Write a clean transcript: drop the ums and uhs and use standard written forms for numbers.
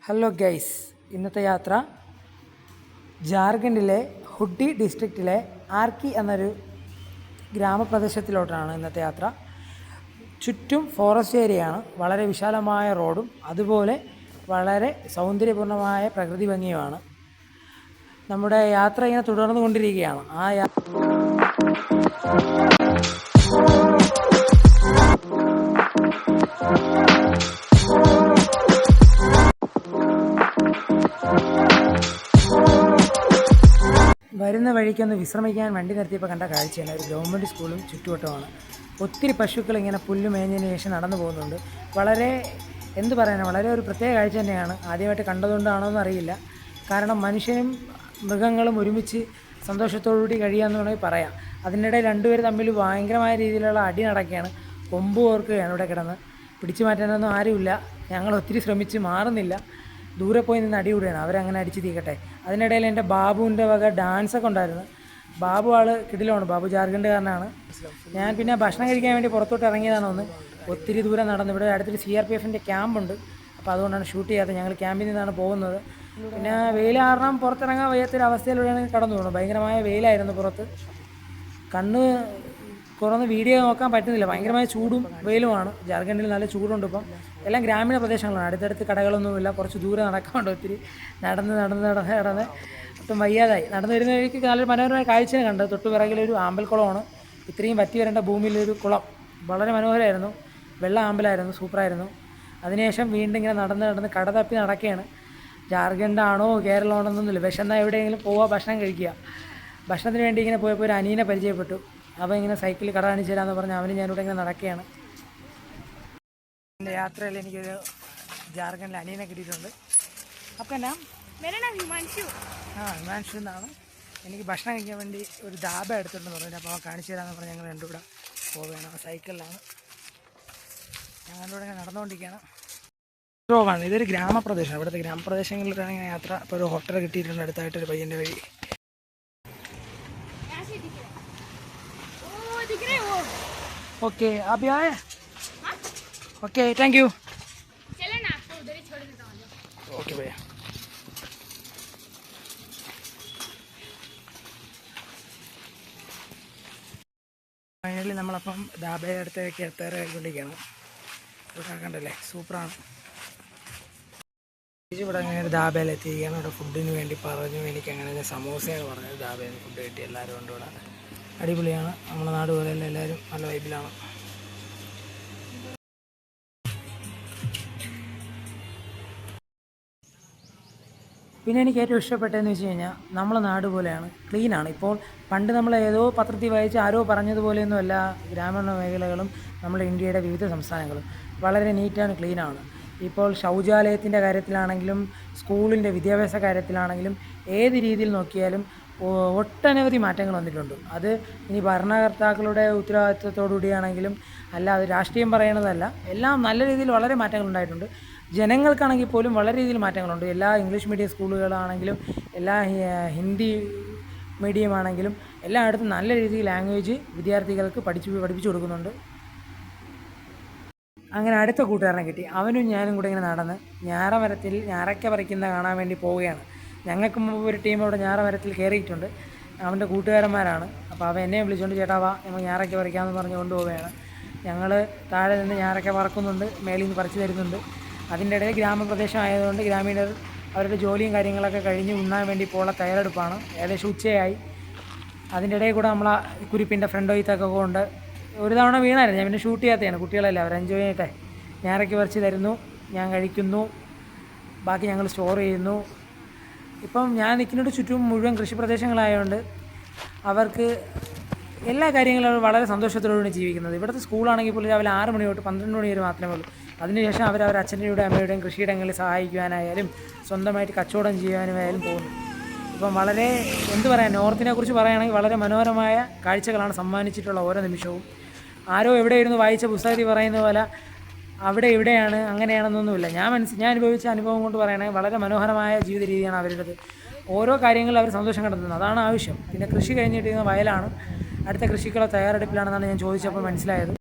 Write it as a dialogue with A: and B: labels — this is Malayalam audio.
A: ഹലോ ഗൈസ്, ഇന്നത്തെ യാത്ര ജാർഖണ്ഡിലെ ഹുഡ്ഡി ഡിസ്ട്രിക്റ്റിലെ ആർക്കി എന്നൊരു ഗ്രാമപ്രദേശത്തിലോട്ടാണ് ഇന്നത്തെ യാത്ര. ചുറ്റും ഫോറസ്റ്റ് ഏരിയയാണ്, വളരെ വിശാലമായ റോഡും അതുപോലെ വളരെ സൗന്ദര്യപൂർണ്ണമായ പ്രകൃതി ഭംഗിയുമാണ്. നമ്മുടെ യാത്ര ഇങ്ങനെ തുടർന്നു കൊണ്ടിരിക്കുകയാണ്. വരുന്ന വഴിക്കൊന്ന് വിശ്രമിക്കാൻ വണ്ടി നിർത്തിയപ്പോൾ കണ്ട കാഴ്ചയാണ് ഒരു ഗവൺമെൻറ് സ്കൂളും ചുറ്റുവട്ടമാണ്. ഒത്തിരി പശുക്കൾ ഇങ്ങനെ പുല്ല് മേഞ്ഞതിന് ശേഷം നടന്നു പോകുന്നുണ്ട്. വളരെ വളരെ ഒരു പ്രത്യേക കാഴ്ച തന്നെയാണ്. ആദ്യമായിട്ട് കണ്ടതുകൊണ്ടാണോ എന്നറിയില്ല. കാരണം മനുഷ്യനും മൃഗങ്ങളും ഒരുമിച്ച് സന്തോഷത്തോടുകൂടി കഴിയാമെന്ന് വേണമെങ്കിൽ പറയാം. അതിനിടെ രണ്ടുപേർ തമ്മിൽ ഭയങ്കരമായ രീതിയിലുള്ള അടി നടക്കുകയാണ്. കൊമ്പ് ഓർക്കുകയാണ് ഇവിടെ കിടന്ന്. പിടിച്ചു മാറ്റാനൊന്നും ആരുമില്ല. ഞങ്ങൾ ഒത്തിരി ശ്രമിച്ച് മാറുന്നില്ല. ദൂരെ പോയി നിന്ന് അടികൂടുകയാണ്. അവരങ്ങനെ അടിച്ച് തീക്കട്ടെ. അതിനിടയിൽ എൻ്റെ ബാബുവിൻ്റെ വക ഡാൻസൊക്കെ ഉണ്ടായിരുന്നു. ബാബു കിടിലമാണ്. ബാബു ജാർഖണ്ഡുകാരനാണ്. ഞാൻ പിന്നെ ഭക്ഷണം കഴിക്കാൻ വേണ്ടി പുറത്തോട്ട് ഇറങ്ങിയതാണ്. ഒത്തിരി ദൂരം നടന്നു. ഇവിടെ അടുത്തൊരു CRPF ക്യാമ്പുണ്ട്. അപ്പോൾ അതുകൊണ്ടാണ് ഷൂട്ട് ചെയ്യാത്തത്. ഞങ്ങൾ ക്യാമ്പിൽ നിന്നാണ് പോകുന്നത്. പിന്നെ വെയിൽ കാരണം പുറത്തിറങ്ങാൻ വയ്യാത്തൊരു അവസ്ഥയിലൂടെയാണ് കടന്നു പോകുന്നത്. ഭയങ്കരമായ വെയിലായിരുന്നു പുറത്ത്. കണ്ണ് തുറന്ന് വീഡിയോ നോക്കാൻ പറ്റുന്നില്ല. ഭയങ്കരമായ ചൂടും വെയിലുമാണ്. ജാർഖണ്ഡിൽ നല്ല ചൂടുണ്ട്. ഇപ്പം എല്ലാം ഗ്രാമീണ പ്രദേശങ്ങളാണ്. അടുത്തടുത്ത് കടകളൊന്നുമില്ല. കുറച്ച് ദൂരെ നടക്കാറുണ്ട്. ഒത്തിരി നടന്ന് ഒട്ടും വയ്യാതായി. നടന്നു വരുന്ന വഴിക്ക് നല്ലൊരു മനോഹരമായ കാഴ്ചയാണ് കണ്ടത്. തൊട്ട് പിറകിലൊരു ആമ്പൽക്കുളമാണ്. ഇത്രയും വറ്റി വരേണ്ട ഭൂമിയിലൊരു കുളം. വളരെ മനോഹരമായിരുന്നു. വെള്ള ആമ്പലായിരുന്നു. സൂപ്പറായിരുന്നു. അതിനുശേഷം വീണ്ടും ഇങ്ങനെ നടന്ന് കട തപ്പി നടക്കുകയാണ്. ജാർഖണ്ഡാണോ കേരളമാണോ എന്നൊന്നുമില്ല. വിശന്നാൽ എവിടെയെങ്കിലും പോവുക, ഭക്ഷണം കഴിക്കുക. ഭക്ഷണത്തിന് വേണ്ടി ഇങ്ങനെ പോയപ്പോൾ ഒരു അനിയനെ പരിചയപ്പെട്ടു. അവൻ ഇങ്ങനെ സൈക്കിളിൽ കട കാണിച്ചു തരാമെന്ന് പറഞ്ഞ് അവന് ഞാനിവിടെ ഇങ്ങനെ നടക്കുകയാണ്. എൻ്റെ യാത്രയിൽ എനിക്കൊരു ജാർഖണ്ഡിൽ അനിയനെ കിട്ടിയിട്ടുണ്ട്. അപ്പം എന്നാ ഹിമാൻഷു എന്നാണ്. എനിക്ക് ഭക്ഷണം കഴിക്കാൻ വേണ്ടി ഒരു ധാബ എടുത്തിട്ടുണ്ടെന്ന് പറഞ്ഞു. അപ്പോൾ അവൻ കാണിച്ചു തരാമെന്ന് പറഞ്ഞ് ഞങ്ങൾ രണ്ടും കൂടെ പോവുകയാണ്. സൈക്കിളിലാണ് ഞങ്ങളിവിടെ നടന്നുകൊണ്ടിരിക്കുകയാണ്. ാണ് ഇതൊരു ഗ്രാമപ്രദേശമാണ്. ഇവിടുത്തെ ഗ്രാമപ്രദേശങ്ങളിലാണ് ഇങ്ങനെ യാത്ര. ഇപ്പോൾ ഒരു ഹോട്ടൽ കിട്ടിയിട്ടുണ്ട് അടുത്തായിട്ടൊരു പയ്യൻ്റെ വഴി. ओके आप यहाँ आए? Okay thank you. चले ना आपको उधर ही छोड़ देता हूँ. ओके भैया. ഫൈനലി നമ്മളപ്പം ധാബയുടെ അടുത്തേക്ക് എത്താറായിക്കൊണ്ടിരിക്കുകയാണ്. ഇവിടെ കണ്ടല്ലേ, സൂപ്പറാണ്. ഇവിടെ അങ്ങനെ ഒരു ധാബയിൽ എത്തിയിരിക്കുകയാണ്. ഇവിടെ ഫുഡിന് വേണ്ടി പറഞ്ഞു. എനിക്ക് അങ്ങനെ സമോസയാണ് പറഞ്ഞത്. ധാബയിൽ നിന്ന് ഫുഡ് കിട്ടി. എല്ലാവരും ഉണ്ട് ഇവിടെ. അടിപൊളിയാണ്. നമ്മുടെ നാട് പോലെയല്ല, എല്ലാവരും നല്ല വൈബിലാണ്. പിന്നെ എനിക്ക് ഏറ്റവും ഇഷ്ടപ്പെട്ടതെന്ന് വെച്ച് കഴിഞ്ഞാൽ നമ്മളെ നാട് പോലെയാണ്, ക്ലീനാണ്. ഇപ്പോൾ പണ്ട് നമ്മൾ ഏതോ പത്രത്തിൽ വായിച്ച് ആരോ പറഞ്ഞതുപോലെയൊന്നുമല്ല ഗ്രാമീണ മേഖലകളും നമ്മുടെ ഇന്ത്യയുടെ വിവിധ സംസ്ഥാനങ്ങളും. വളരെ നീറ്റാണ്, ക്ലീനാണ്. ഇപ്പോൾ ശൗചാലയത്തിൻ്റെ കാര്യത്തിലാണെങ്കിലും സ്കൂളിൻ്റെ വിദ്യാഭ്യാസ കാര്യത്തിലാണെങ്കിലും ഏത് രീതിയിൽ നോക്കിയാലും ഒട്ടനവധി മാറ്റങ്ങൾ വന്നിട്ടുണ്ട്. അത് ഇനി ഭരണകർത്താക്കളുടെ ഉത്തരവാദിത്വത്തോടുകൂടിയാണെങ്കിലും അല്ലാതെ രാഷ്ട്രീയം പറയണതല്ല. എല്ലാം നല്ല രീതിയിൽ വളരെ മാറ്റങ്ങൾ ഉണ്ടായിട്ടുണ്ട്. ജനങ്ങൾക്കാണെങ്കിൽ പോലും വളരെ രീതിയിൽ മാറ്റങ്ങളുണ്ട്. എല്ലാ ഇംഗ്ലീഷ് മീഡിയം സ്കൂളുകളാണെങ്കിലും എല്ലാ ഹിന്ദി മീഡിയം ആണെങ്കിലും എല്ലായിടത്തും നല്ല രീതിയിൽ ലാംഗ്വേജ് വിദ്യാർത്ഥികൾക്ക് പഠിപ്പിച്ചു കൊടുക്കുന്നുണ്ട്. അങ്ങനെ അടുത്ത കൂട്ടുകാരനെ കിട്ടി. അവനും ഞാനും കൂടെ ഇങ്ങനെ നടന്ന് ഞാറമരത്തിൽ ഞാറയ്ക്ക പറിക്കുന്ന കാണാൻ വേണ്ടി പോവുകയാണ്. ഞങ്ങൾക്ക് മുമ്പ് ഒരു ടീം അവിടെ ഞാറമരത്തിൽ കയറിയിട്ടുണ്ട്. അവൻ്റെ കൂട്ടുകാരന്മാരാണ്. അപ്പോൾ അവൻ എന്നെ വിളിച്ചുകൊണ്ട് ചേട്ടാ വാ നമ്മൾ ഞാറയ്ക്ക പറിക്കാമെന്ന് പറഞ്ഞ് കൊണ്ടുപോവുകയാണ്. ഞങ്ങൾ താഴെ നിന്ന് ഞാറയ്ക്ക പറക്കുന്നുണ്ട്, മേളിൽ നിന്ന് പറിച്ചു തരുന്നുണ്ട്. അതിൻ്റെ ഇടയിൽ ഗ്രാമപ്രദേശം ആയതുകൊണ്ട് ഗ്രാമീണർ അവരുടെ ജോലിയും കാര്യങ്ങളൊക്കെ കഴിഞ്ഞ് ഉണ്ണാൻ വേണ്ടി പോകാനുള്ള തയ്യാറെടുപ്പാണ്. ഏകദേശം ഉച്ചയായി. അതിൻ്റെ ഇടയിൽ കൂടെ നമ്മൾ കുരിപ്പിൻ്റെ ഫ്രണ്ട് വൈത്തൊക്കെ കൊണ്ട് ഒരു തവണ വീണായിരുന്നു. ഞാൻ പിന്നെ ഷൂട്ട് ചെയ്യാത്തതാണ്. കുട്ടികളല്ല, അവർ എൻജോയ് ചെയ്യട്ടെ. ഞാറയ്ക്ക പറിച്ച് തരുന്നു, ഞാൻ കഴിക്കുന്നു, ബാക്കി ഞങ്ങൾ സ്റ്റോർ ചെയ്യുന്നു. ഇപ്പം ഞാൻ നിൽക്കുന്നതിന് ചുറ്റും മുഴുവൻ കൃഷിപ്രദേശങ്ങളായതുകൊണ്ട് അവർക്ക് എല്ലാ കാര്യങ്ങളും വളരെ സന്തോഷത്തോടുകൂടി ജീവിക്കുന്നത്. ഇവിടുത്തെ സ്കൂളാണെങ്കിൽ പോലും രാവിലെ 6 മണി തൊട്ട് 12 മണി വരെ മാത്രമേ ഉള്ളൂ. അതിനുശേഷം അവർ അച്ഛൻ്റെയും അമ്മയുടെയും കൃഷിയിടങ്ങളിൽ സഹായിക്കുവാനായാലും സ്വന്തമായിട്ട് കച്ചവടം ചെയ്യാനുമായാലും പോകുന്നു. ഇപ്പം വളരെ നോർത്തിനെ കുറിച്ച് പറയുകയാണെങ്കിൽ വളരെ മനോഹരമായ കാഴ്ചകളാണ് സമ്മാനിച്ചിട്ടുള്ള ഓരോ നിമിഷവും. ആരോ എവിടെ ഇരുന്ന് വായിച്ച പുസ്തകത്തിൽ പറയുന്ന പോലെ അവിടെ ഇവിടെയാണ് അങ്ങനെയാണെന്നൊന്നുമില്ല. ഞാൻ അനുഭവിച്ച അനുഭവം കൊണ്ട് പറയുകയാണെങ്കിൽ വളരെ മനോഹരമായ ജീവിത രീതിയാണ് അവരുടേത്. ഓരോ കാര്യങ്ങളിൽ അവർ സന്തോഷം കണ്ടെത്തുന്നത്, അതാണ് ആവശ്യം. പിന്നെ കൃഷി കഴിഞ്ഞിട്ടിരുന്ന വയലാണ്. അടുത്ത കൃഷിക്കുള്ള തയ്യാറെടുപ്പിലാണെന്നാണ് ഞാൻ ചോദിച്ചപ്പോൾ മനസ്സിലായത്.